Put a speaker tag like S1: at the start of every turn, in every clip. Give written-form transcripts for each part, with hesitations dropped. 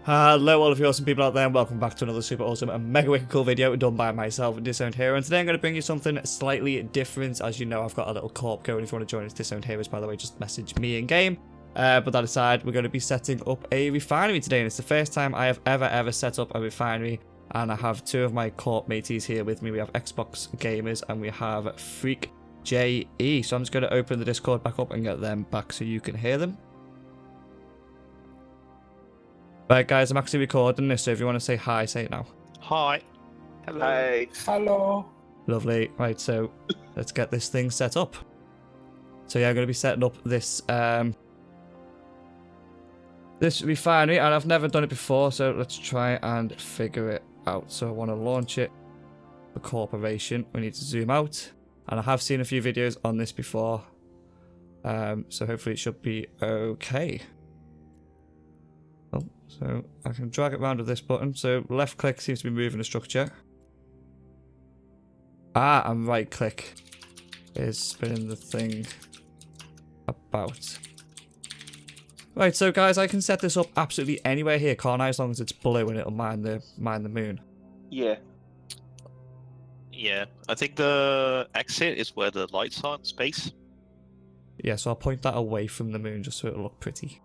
S1: Hello all of you awesome people out there and welcome back to another super awesome and mega wicked cool video done by myself, Disowned Hero, and today I'm going to bring you something slightly different. As you know, I've got a little corp going. If you want to join us, Disowned Heroes, by the way, just message me in game. But that aside, we're going to be setting up a refinery today, and it's the first time I have ever set up a refinery, and I have two of my corp mateys here with me. We have Xbox Gamers and we have Freak JE. So I'm just going to open the Discord back up and get them back so you can hear them. Right, guys, I'm actually recording this, so if you want to say hi, say it now.
S2: Hi. Hello.
S3: Hey.
S4: Hello.
S1: Lovely. Right, so let's get this thing set up. So yeah, I'm going to be setting up this this refinery, and I've never done it before, so let's try and figure it out. So I want to launch it. The corporation. We need to zoom out, and I have seen a few videos on this before, so hopefully it should be okay. So I can drag it around with this button. So left click seems to be moving the structure. And right click is spinning the thing about. Right, so guys, I can set this up absolutely anywhere here, can't I? As long as it's blue and it'll mind the moon.
S3: Yeah.
S2: Yeah, I think the exit is where the lights are in space.
S1: Yeah, so I'll point that away from the moon just so it'll look pretty.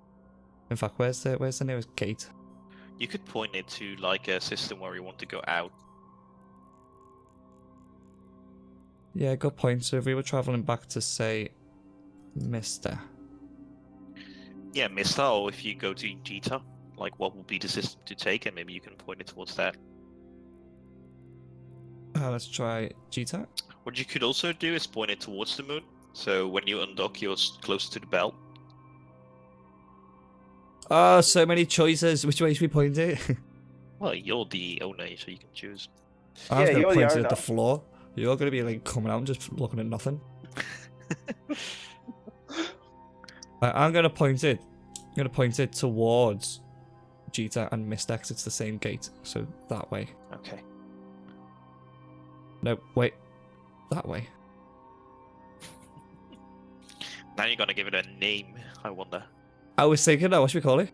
S1: In fact, where's the nearest gate?
S2: You could point it to like a system where you want to go out.
S1: Yeah, good point. So if we were traveling back to, say, Mr.
S2: Yeah, Mister, or if you go to Jita, like what will be the system to take, and maybe you can point it towards that.
S1: Let's try Jita.
S2: What you could also do is point it towards the moon, so when you undock, you're closer to the belt.
S1: Oh, so many choices. Which way should we point it?
S2: Well, you're the owner, so you can choose.
S1: I was going to
S3: you're
S1: point
S3: the
S1: it at the
S3: owner.
S1: floor. You're going to be like coming out and just looking at nothing. Right, I'm going to point it. I'm going to point it towards Jita and Mist X. It's the same gate, so that way.
S2: Okay.
S1: No, wait. That way.
S2: Now you're gonna give it a name, I wonder.
S1: I was thinking, what should we call it?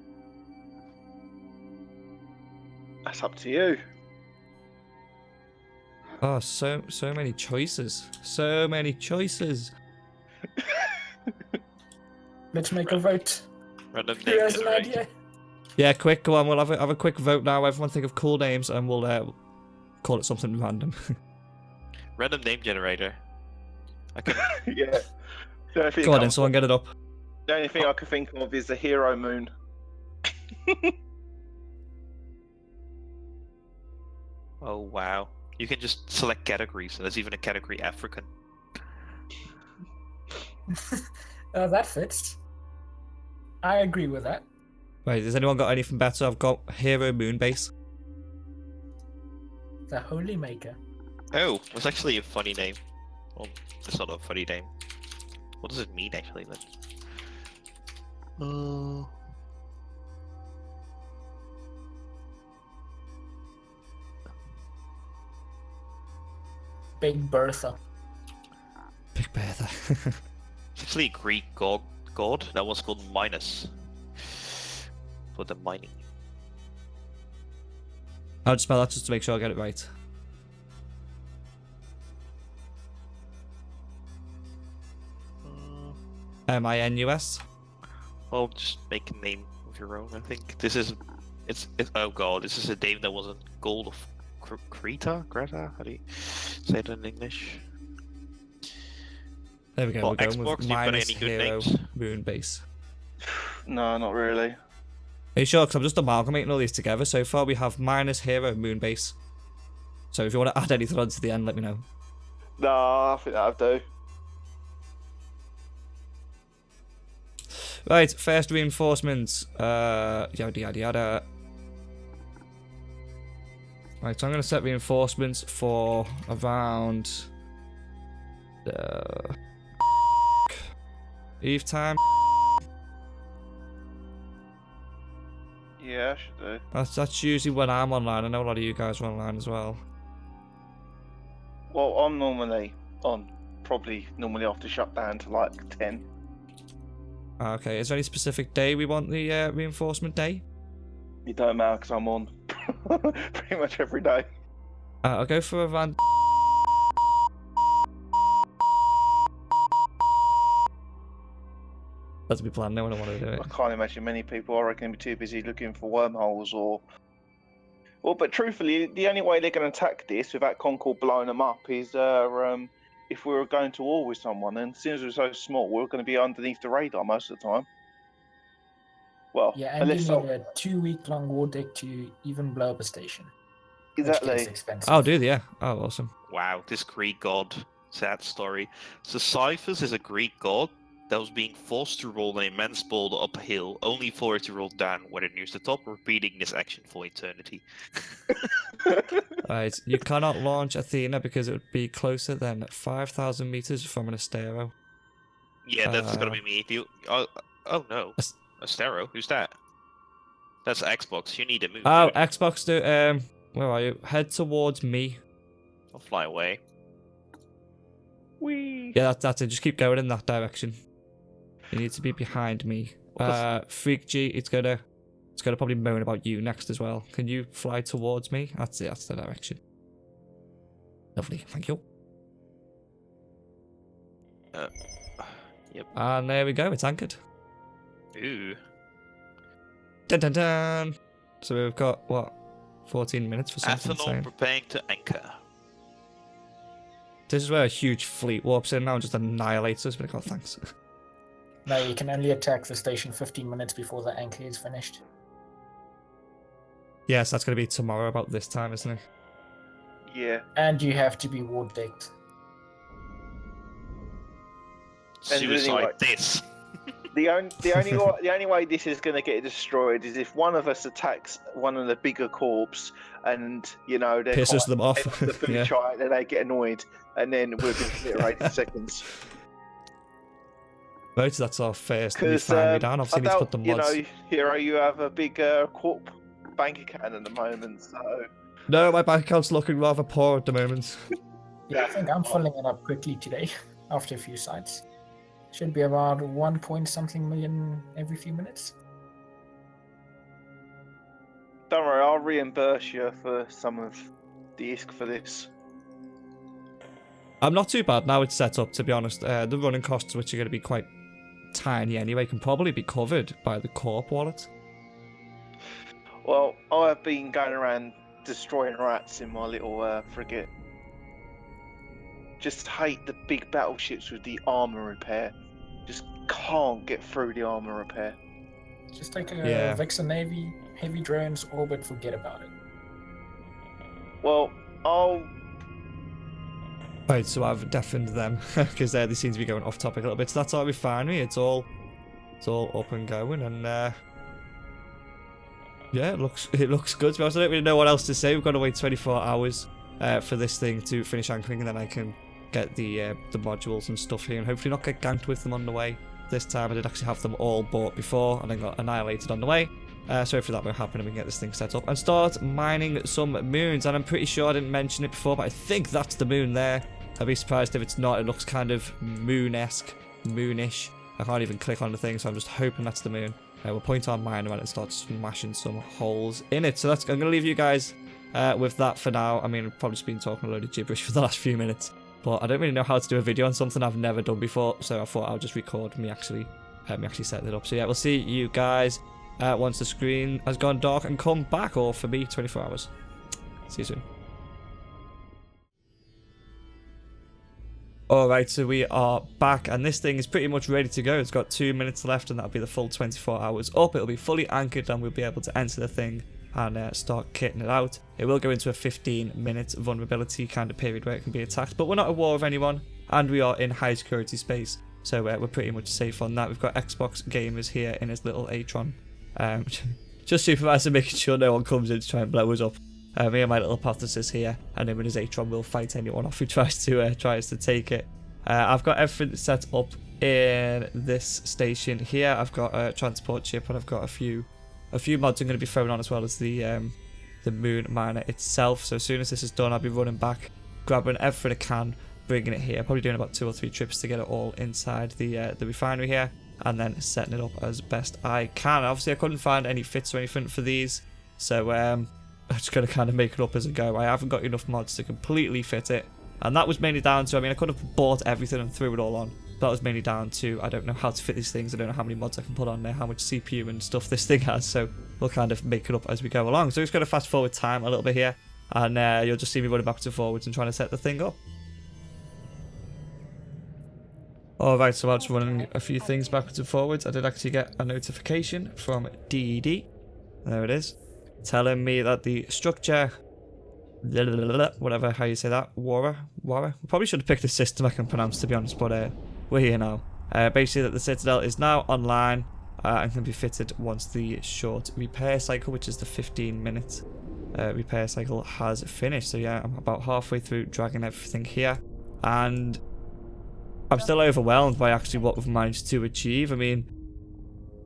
S3: That's up to you.
S1: Oh, so many choices. So many choices.
S4: Let's make a vote.
S2: Random
S4: Who
S2: name
S4: has an
S2: generator.
S4: idea?
S1: Yeah, quick, go on. We'll have a quick vote now. Everyone think of cool names, and we'll call it something random.
S2: Random name generator. I can.
S3: Yeah. The only thing
S1: Go on,
S3: I-
S1: then, someone get it up.
S3: The only thing I can think of is the hero moon.
S2: Oh wow. You can just select categories, and there's even a category African.
S4: That fits. I agree with that.
S1: Right, has anyone got anything better? I've got Hero Moonbase.
S4: The Holy Maker.
S2: Oh, that's actually a funny name. Well, it's not a funny name. What does it mean actually?
S4: Big Bertha.
S1: Big Bertha.
S2: It's actually a Greek god that was called Minos for the mining.
S1: I'll just spell that just to make sure I get it right. MINUS.
S2: Well, just make a name of your own. I think this is it's oh god, this is a name that was in gold of Greta. How do you say it in English?
S1: There we go.
S2: Well,
S1: We're going
S2: Xbox,
S1: with
S2: you've got
S1: minus
S2: any good
S1: Hero
S2: names?
S1: Moonbase.
S3: No, not really.
S1: Are you sure? Because I'm just amalgamating all these together. So far, we have minus Hero Moonbase. So if you want to add anything onto the end, let me know.
S3: No, I think that'll do.
S1: Right, first reinforcements. Yada yada yada. Right, so I'm going to set reinforcements for around Eve time.
S3: Yeah, I should do.
S1: That's usually when I'm online. I know a lot of you guys are online as well.
S3: Well, I'm normally on, probably normally after shutdown to like 10.
S1: Okay, is there any specific day we want the reinforcement day?
S3: It don't matter because I'm on pretty much every day.
S1: I'll go for a van. That's my plan. No one want to do it.
S3: I can't imagine many people, I reckon, be too busy looking for wormholes or. Well, but truthfully, the only way they're going to attack this without Concord blowing them up is if we were going to war with someone. And since we're so small, we're going to be underneath the radar most of the time. Well,
S4: Yeah, and you
S3: unless
S4: need a 2-week-long war deck to even blow up a station. Which
S3: exactly.
S4: gets expensive.
S1: Oh, dude, yeah. Oh, awesome.
S2: Wow, this Greek god. Sad story. So Cyphers is a Greek god that was being forced to roll an immense boulder up a hill, only for it to roll down when it nears the top, repeating this action for eternity.
S1: Right, you cannot launch Athena because it would be closer than 5,000 meters from an Astero.
S2: Yeah, that's gonna be me. Do you, oh no. Astero? Who's that? That's Xbox. You need to move.
S1: Oh,
S2: dude.
S1: Xbox, do, where are you? Head towards me.
S2: I'll fly away.
S3: Whee!
S1: Yeah, that's it. Just keep going in that direction. You need to be behind me. Freak G, it's gonna probably moan about you next as well. Can you fly towards me? That's it, that's the direction. Lovely, thank you.
S2: Yep.
S1: And there we go, it's anchored.
S2: Ooh.
S1: Dun dun dun! So we've got, what, 14 minutes for something
S2: Athanor
S1: insane.
S2: preparing to anchor.
S1: This is where a huge fleet warps in now and just annihilates us, but oh, thanks.
S4: No, you can only attack the station 15 minutes before the anchor is finished.
S1: Yes, that's going to be tomorrow about this time, isn't it?
S3: Yeah.
S4: And you have to be war decked.
S2: Suicide
S3: anyway-
S2: this.
S3: The only way this is going to get destroyed is if one of us attacks one of the bigger corps, and you know they
S1: Pisses them off.
S3: the food
S1: Yeah.
S3: chart, then they get annoyed, and then we'll be obliterated in seconds.
S1: Right, so that's our first
S3: Because
S1: refinery down. Obviously, need to put the
S3: you
S1: mods.
S3: know, Hero, you have a big corp bank account at the moment, so
S1: No, my bank account's looking rather poor at the moment.
S4: Yeah, I think I'm filling it up quickly today, after a few sites. Should be about 1 point something million every few minutes.
S3: don't worry, I'll reimburse you for some of the ISK for this.
S1: I'm not too bad now it's set up, to be honest. The running costs, which are going to be quite tiny anyway, can probably be covered by the corp wallet.
S3: Well, I've been going around destroying rats in my little frigate. Just hate the big battleships with the armor repair. Just can't get through the armor repair.
S4: Just take a
S1: Yeah.
S4: Vexor Navy, heavy drones, orbit, forget about it.
S3: Well, I'll
S1: Right, so I've deafened them because they seem to be going off topic a little bit. So that's our refinery. It's all up and going, and yeah, it looks good. To be honest, I don't really know what else to say. We've got to wait 24 hours for this thing to finish anchoring, and then I can get the modules and stuff here, and hopefully not get ganked with them on the way. This time I did actually have them all bought before, and then got annihilated on the way. So hopefully that will happen, and we can get this thing set up and start mining some moons. And I'm pretty sure I didn't mention it before, but I think that's the moon there. I'd be surprised if it's not. It looks kind of moon-esque, moonish. I can't even click on the thing, so I'm just hoping that's the moon. We'll point our miner and start smashing some holes in it. So I'm going to leave you guys with that for now. I mean, I've probably just been talking a load of gibberish for the last few minutes, but I don't really know how to do a video on something I've never done before, so I thought I'll just record me actually setting it up. So yeah, we'll see you guys once the screen has gone dark and come back, or for me, 24 hours. See you soon. Alright, so we are back, and this thing is pretty much ready to go. It's got 2 minutes left, and that'll be the full 24 hours up. It'll be fully anchored, and we'll be able to enter the thing and start kitting it out. It will go into a 15-minute vulnerability kind of period where it can be attacked, but we're not at war with anyone, and we are in high security space, so we're pretty much safe on that. We've got Xbox gamers here in his little Atron, just supervising, making sure no one comes in to try and blow us up. Me and my little hypothesis here, and then with his Atron will fight anyone off who tries to take it. I've got everything set up in this station here. I've got a transport ship, and I've got a few mods I'm going to be throwing on, as well as the moon miner itself. So as soon as this is done, I'll be running back, grabbing everything I can, bringing it here. Probably doing about 2 or 3 trips to get it all inside the refinery here, and then setting it up as best I can. Obviously, I couldn't find any fits or anything for these So I'm just going to kind of make it up as I go. I haven't got enough mods to completely fit it. And that was mainly down to, I mean, I could have bought everything and threw it all on. That was mainly down to, I don't know how to fit these things. I don't know how many mods I can put on there, how much CPU and stuff this thing has. So we'll kind of make it up as we go along. So we're just going to fast forward time a little bit here. And you'll just see me running backwards and forwards and trying to set the thing up. Alright, so I'm just running a few things backwards and forwards. I did actually get a notification from DED. There it is. Telling me that the structure... whatever, how you say that. Wara? We probably should have picked a system I can pronounce, to be honest, but we're here now. Basically, that the Citadel is now online and can be fitted once the short repair cycle, which is the 15-minute repair cycle, has finished. So yeah, I'm about halfway through dragging everything here, and I'm still overwhelmed by actually what we've managed to achieve. I mean,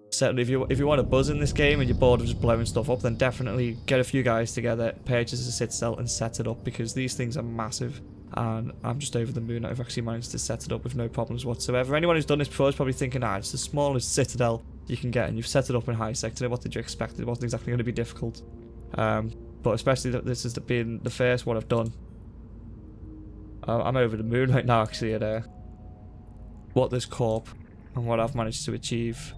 S1: certainly if you want to buzz in this game and you're bored of just blowing stuff up, then definitely get a few guys together, purchase a Citadel and set it up, because these things are massive. And I'm just over the moon that I've actually managed to set it up with no problems whatsoever. Anyone who's done this before is probably thinking, it's the smallest Citadel you can get, and you've set it up in high sector. What did you expect? It wasn't exactly going to be difficult. But especially that this has been the first one I've done. I'm over the moon right now, actually, at what this corp and what I've managed to achieve.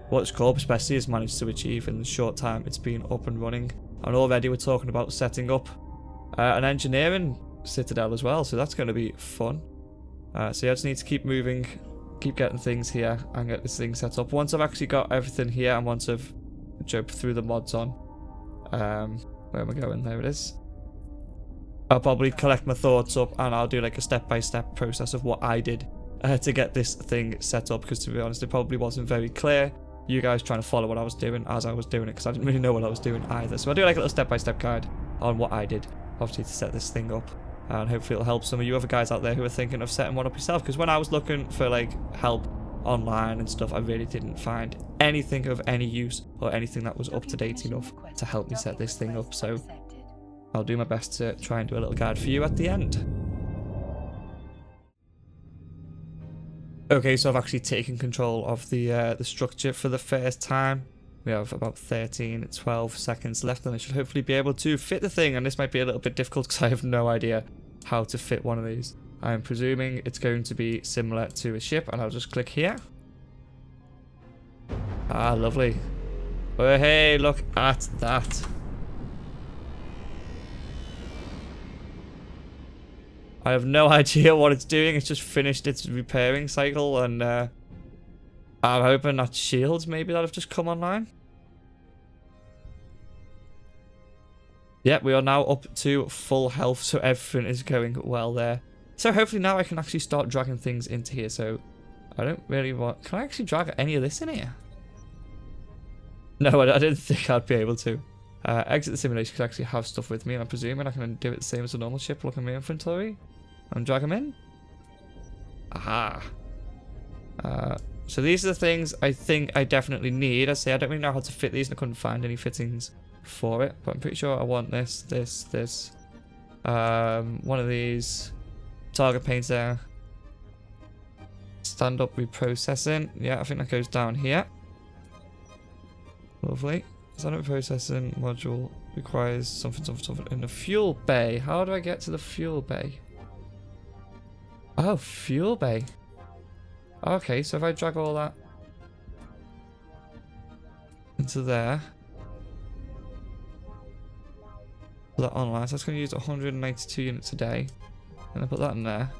S1: What this corp especially has managed to achieve in the short time it's been up and running. And already we're talking about setting up an engineering Citadel as well, so that's going to be fun. So yeah, I just need to keep moving, keep getting things here and get this thing set up. Once I've actually got everything here and once I've jumped through the mods on, where am I going? There it is. I'll probably collect my thoughts up and I'll do like a step-by-step process of what I did to get this thing set up, because to be honest, it probably wasn't very clear. You guys trying to follow what I was doing as I was doing it, because I didn't really know what I was doing either. So I'll do like a little step-by-step guide on what I did, obviously, to set this thing up. And hopefully it'll help some of you other guys out there who are thinking of setting one up yourself. Because when I was looking for like help online and stuff, I really didn't find anything of any use or anything that was up to date enough to help me set this thing up. So I'll do my best to try and do a little guide for you at the end. Okay, so I've actually taken control of the structure for the first time. We have about 12 seconds left, and I should hopefully be able to fit the thing. And this might be a little bit difficult because I have no idea how to fit one of these. I'm presuming it's going to be similar to a ship, and I'll just click here. Ah, lovely. Oh, hey, look at that. I have no idea what it's doing. It's just finished its repairing cycle, and I'm hoping that shields maybe that have just come online. Yeah, we are now up to full health, so everything is going well there. So hopefully now I can actually start dragging things into here. So I don't really want... Can I actually drag any of this in here? No, I didn't think I'd be able to. Exit the simulation because I actually have stuff with me, and I'm presuming I can do it the same as a normal ship. Look at my inventory and drag them in. Aha. So these are the things I think I definitely need. I say I don't really know how to fit these, and I couldn't find any fittings for it, but I'm pretty sure I want this. One of these. Target painter. Stand up reprocessing. Yeah, I think that goes down here. Lovely. Stand up reprocessing module requires something in the fuel bay. How do I get to the fuel bay? Oh, fuel bay. Okay, so if I drag all that into there, put that online, so that's going to use 192 units a day, and I put that in there.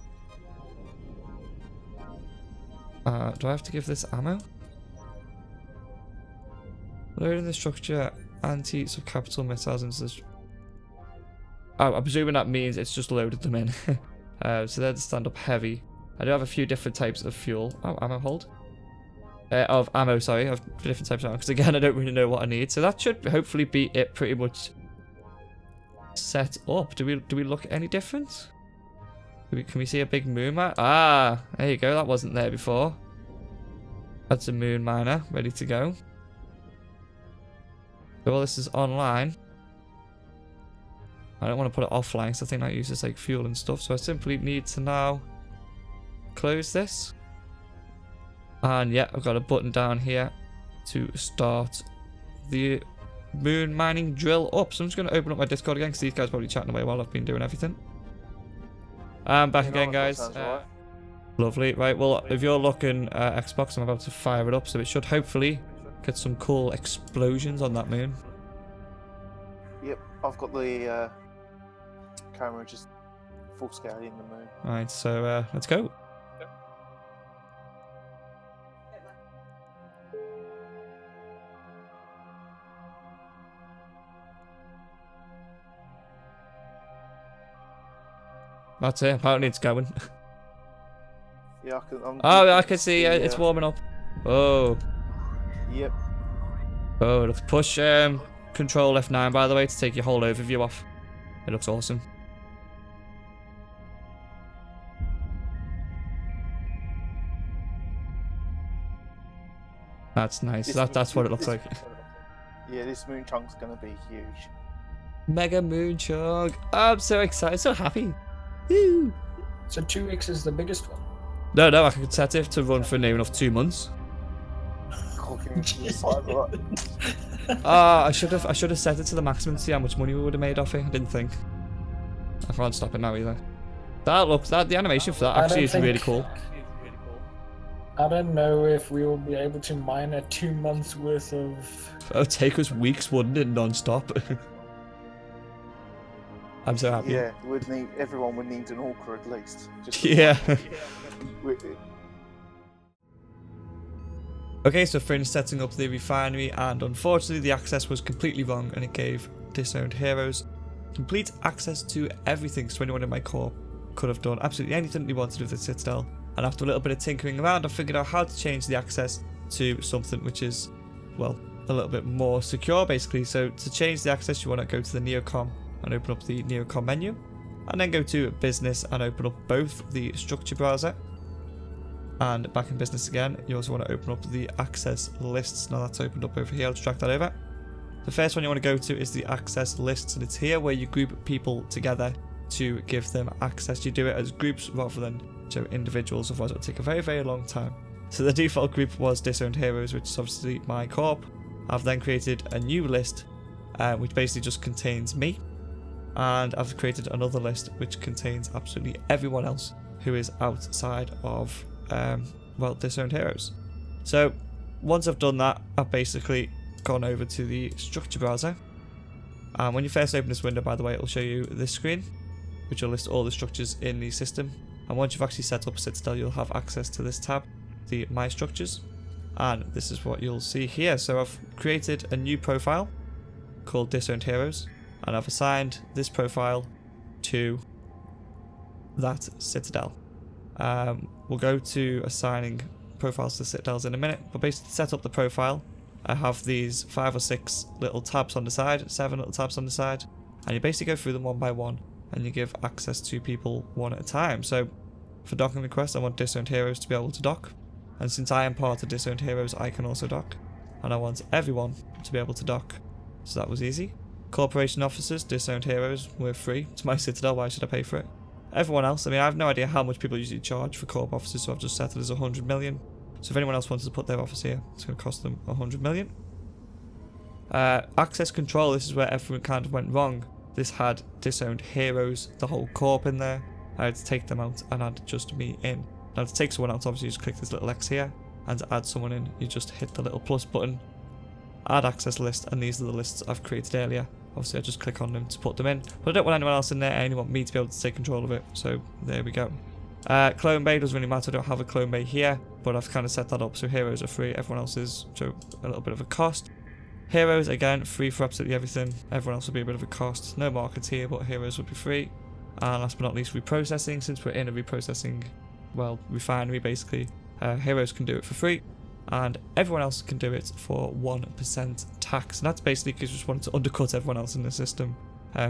S1: Do I have to give this ammo? Loading the structure, anti-subcapital missiles into this. Oh, I'm presuming that means it's just loaded them in. So they're the stand-up heavy. I do have a few different types of fuel. Oh, ammo hold. Of ammo, sorry. I have different types of ammo, because again, I don't really know what I need. So that should hopefully be it pretty much set up. Do we look any different? Can we see a big moon mine? Ah, there you go. That wasn't there before. That's a moon miner ready to go. So all this is online. I don't want to put it offline because I think that uses like fuel and stuff. So I simply need to now close this. And yeah, I've got a button down here to start the moon mining drill up. So I'm just going to open up my Discord again because these guys are probably chatting away while I've been doing everything. I'm back again, guys. Lovely. Right, well, if you're looking Xbox, I'm about to fire it up, so it should hopefully get some cool explosions on that moon.
S3: Yep, I've got the camera just full scale in the moon.
S1: Right, so let's go. That's it. Apparently it's going.
S3: Yeah,
S1: I can see. Yeah, it's warming up. Oh.
S3: Yep.
S1: Oh, let's push Control F9 by the way to take your whole overview off. It looks awesome. That's nice. That's what it looks like.
S3: Yeah, this moon chunk's gonna be huge.
S1: Mega moon chunk. Oh, I'm so excited, so happy. Woo.
S4: So 2x is the biggest one.
S1: No, I could set it to run for near enough 2 months. I should have set it to the maximum to see how much money we would have made off it. I didn't think. I can't stop it now either. The animation for that actually is really cool.
S4: I don't know if we will be able to mine a 2 months worth of.
S1: It would take us weeks, wouldn't it, non-stop? I'm so happy.
S3: Yeah, everyone would need an orca at least.
S1: Yeah. Okay, so finished setting up the refinery, and unfortunately the access was completely wrong, and it gave Disowned Heroes complete access to everything. So anyone in my corp could have done absolutely anything they wanted with the citadel. And after a little bit of tinkering around, I figured out how to change the access to something which is, well, a little bit more secure basically. So to change the access, you want to go to the Neocom and open up the Neocom menu, and then go to business and open up both the structure browser and back in business again. You also want to open up the access lists. Now that's opened up over here. Let's drag that over. The first one you want to go to is the access lists, and it's here where you group people together to give them access. You do it as groups rather than individuals, otherwise it will take a very, very long time. So the default group was Disowned Heroes, which is obviously my corp. I've then created a new list which basically just contains me, and I've created another list which contains absolutely everyone else who is outside of Disowned Heroes. So once I've done that, I've basically gone over to the structure browser, and when you first open this window, by the way, it will show you this screen which will list all the structures in the system. And once you've actually set up a citadel, you'll have access to this tab, the My Structures, and this is what you'll see here. So I've created a new profile called Disowned Heroes, and I've assigned this profile to that citadel. We'll go to assigning profiles to citadels in a minute, but basically to set up the profile, I have these 5 or 6 little tabs on the side, 7 little tabs on the side, and you basically go through them one by one, and you give access to people one at a time. So for docking requests, I want Disowned Heroes to be able to dock, and since I am part of Disowned Heroes, I can also dock, and I want everyone to be able to dock, so that was easy. Corporation officers, Disowned Heroes, were free. It's my citadel, why should I pay for it? Everyone else, I mean, I have no idea how much people usually charge for corp officers, so I've just set it as 100 million. So if anyone else wanted to put their office here, it's going to cost them 100 million. Access control, this is where everything kind of went wrong. This had Disowned Heroes, the whole corp in there. I had to take them out and add just me in. Now to take someone out, obviously you just click this little X here, and to add someone in, you just hit the little plus button, add access list, and these are the lists I've created earlier. Obviously I just click on them to put them in, but I don't want anyone else in there, I only want me to be able to take control of it, so there we go. Clone bay doesn't really matter, I don't have a clone bay here, but I've kind of set that up so heroes are free, everyone else is so a little bit of a cost. Heroes, again, free for absolutely everything, everyone else would be a bit of a cost. No markets here, but heroes would be free. And last but not least, reprocessing, since we're in a reprocessing, well, refinery basically, heroes can do it for free, and everyone else can do it for 1% tax. And that's basically because we just wanted to undercut everyone else in the system,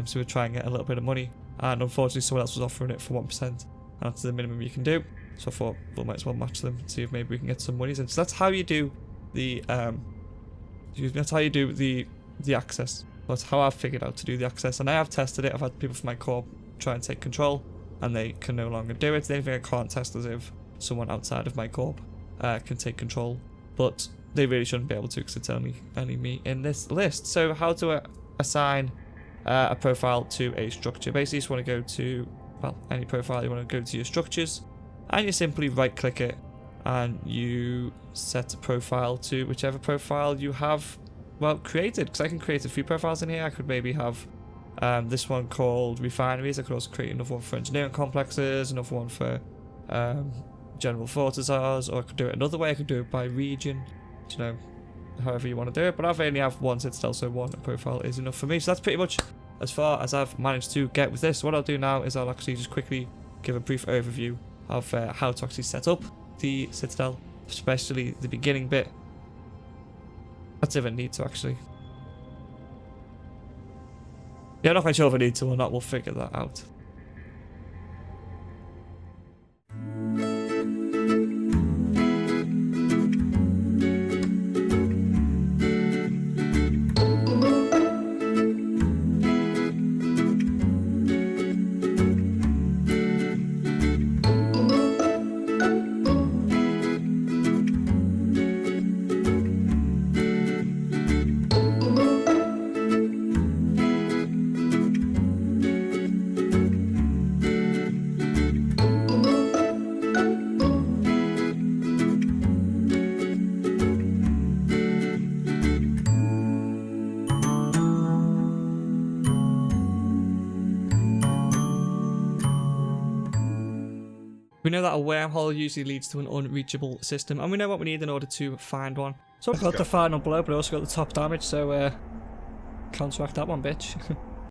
S1: so we're trying to get a little bit of money, and unfortunately someone else was offering it for 1%, and that's the minimum you can do, so I thought we might as well match them, see if maybe we can get some monies in. So that's how you do the, that's how you do the access. That's how I've figured out to do the access, and I have tested it. I've had people from my corp try and take control, and they can no longer do it. The only thing I can't test is if someone outside of my corp can take control, but they really shouldn't be able to because it's only me in this list. So how to assign a profile to a structure? Basically, you just want to go to, well, any profile, you want to go to your structures, and you simply right click it, and you set a profile to whichever profile you have, well, created. Because I can create a few profiles in here. I could maybe have this one called Refineries. I could also create another one for engineering complexes, another one for general fortizars, or I could do it another way. I could do it by region, you know, however you want to do it. But I've only have one citadel, so one profile is enough for me. So that's pretty much as far as I've managed to get with this. What I'll do now is I'll actually just quickly give a brief overview of how to actually set up the citadel, especially the beginning bit. That's if I need to, actually. Yeah, I'm not quite sure if I need to or not. We'll figure that out. We know that a wormhole usually leads to an unreachable system, and we know what we need in order to find one. So I've got the final blow, but I also got the top damage, so counteract that one, bitch.